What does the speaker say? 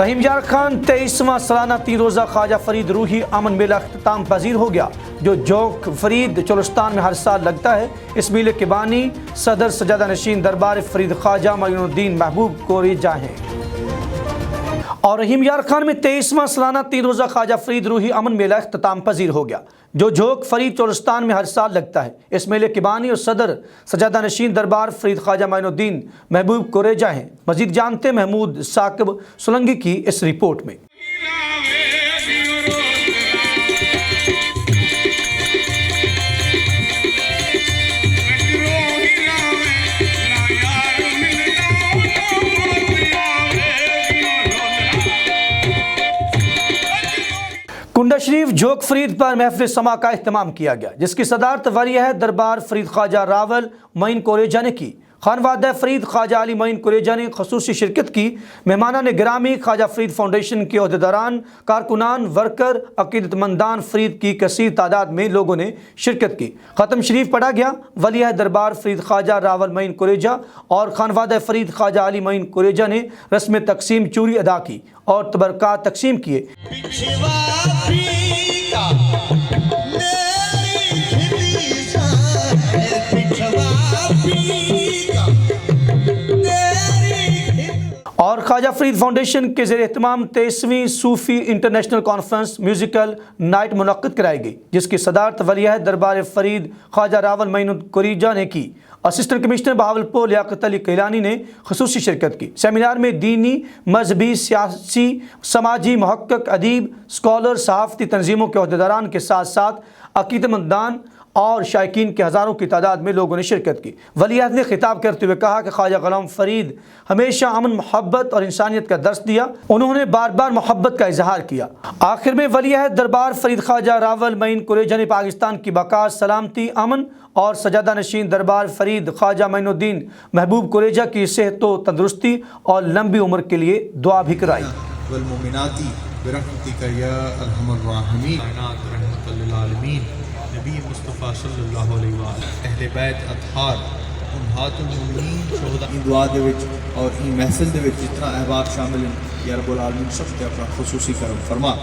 رحیم یار خان 23واں سالانہ 3 روزہ خواجہ فرید روحی امن میلہ اختتام پذیر ہو گیا جو جوک فرید چولستان میں ہر سال لگتا ہے۔ اس میلے کے بانی صدر سجادہ نشین دربار فرید خواجہ معین الدین محبوب کوریجہ ہیں اور رحیم یار خان میں 23واں سالانہ 3 روزہ خواجہ فرید روحی امن میلہ اختتام پذیر ہو گیا جو جھوک فرید چولستان میں ہر سال لگتا ہے۔ اس میلے کے بانی اور صدر سجادہ نشین دربار فرید خواجہ معین الدین محبوب کوریجہ ہیں۔ مزید جانتے محمود ثاقب سولنگی کی اس رپورٹ میں۔ کنڈہ شریف جھوک فرید پر محفل سما کا اہتمام کیا گیا جس کی صدارت ولی عہد دربار فرید خواجہ راول معین کوریجہ نے کی۔ خانوادہ فرید خواجہ علی معین کوریجہ نے خصوصی شرکت کی۔ مہمانان گرامی خواجہ فرید فاؤنڈیشن کے عہدیداران، کارکنان، ورکر، عقیدت مندان فرید کی کثیر تعداد میں لوگوں نے شرکت کی۔ ختم شریف پڑھا گیا۔ ولی عہد دربار فرید خواجہ راول معین کوریجہ اور خانوادہ فرید خواجہ علی معین کوریجہ نے رسم تقسیم چوری ادا کی اور تبرکات تقسیم کیے۔ اور خواجہ فرید فاؤنڈیشن کے زیر اہتمام 23ویں صوفی انٹرنیشنل کانفرنس میوزیکل نائٹ منعقد کرائی گئی جس کی صدارت ولی عہد دربار فرید خواجہ راول معین کوریجہ نے کی۔ اسسٹنٹ کمشنر بہاولپور لیاقت علی کیلانی نے خصوصی شرکت کی۔ سیمینار میں دینی، مذہبی، سیاسی، سماجی، محقق، ادیب، اسکالر، صحافتی تنظیموں کے عہدیداران کے ساتھ ساتھ عقیدت مندان اور شائقین کے ہزاروں کی تعداد میں لوگوں نے شرکت کی۔ ولی عہد نے خطاب کرتے ہوئے کہا کہ خواجہ غلام فرید ہمیشہ امن، محبت اور انسانیت کا درس دیا۔ انہوں نے بار بار محبت کا اظہار کیا۔ آخر میں ولی عہد دربار فرید خواجہ راول معین کوریجہ نے پاکستان کی بقا، سلامتی، امن اور سجادہ نشین دربار فرید خواجہ معین الدین محبوب کوریجہ کی صحت و تندرستی اور لمبی عمر کے لیے دعا بھی کرائی۔ والمؤمنات برحمتک یا ارحم الراحمین رحمت للعالمین نبی مصطفیٰ صلی اللہ علیہ وآلہ اہل بیت اطہار امہات المؤمنین شہداء ان دعا دے وچ اور ان محفل دے وچ جتنا احباب شامل ہیں یا رب العالمین سب تے اپنا خصوصی کرم فرما۔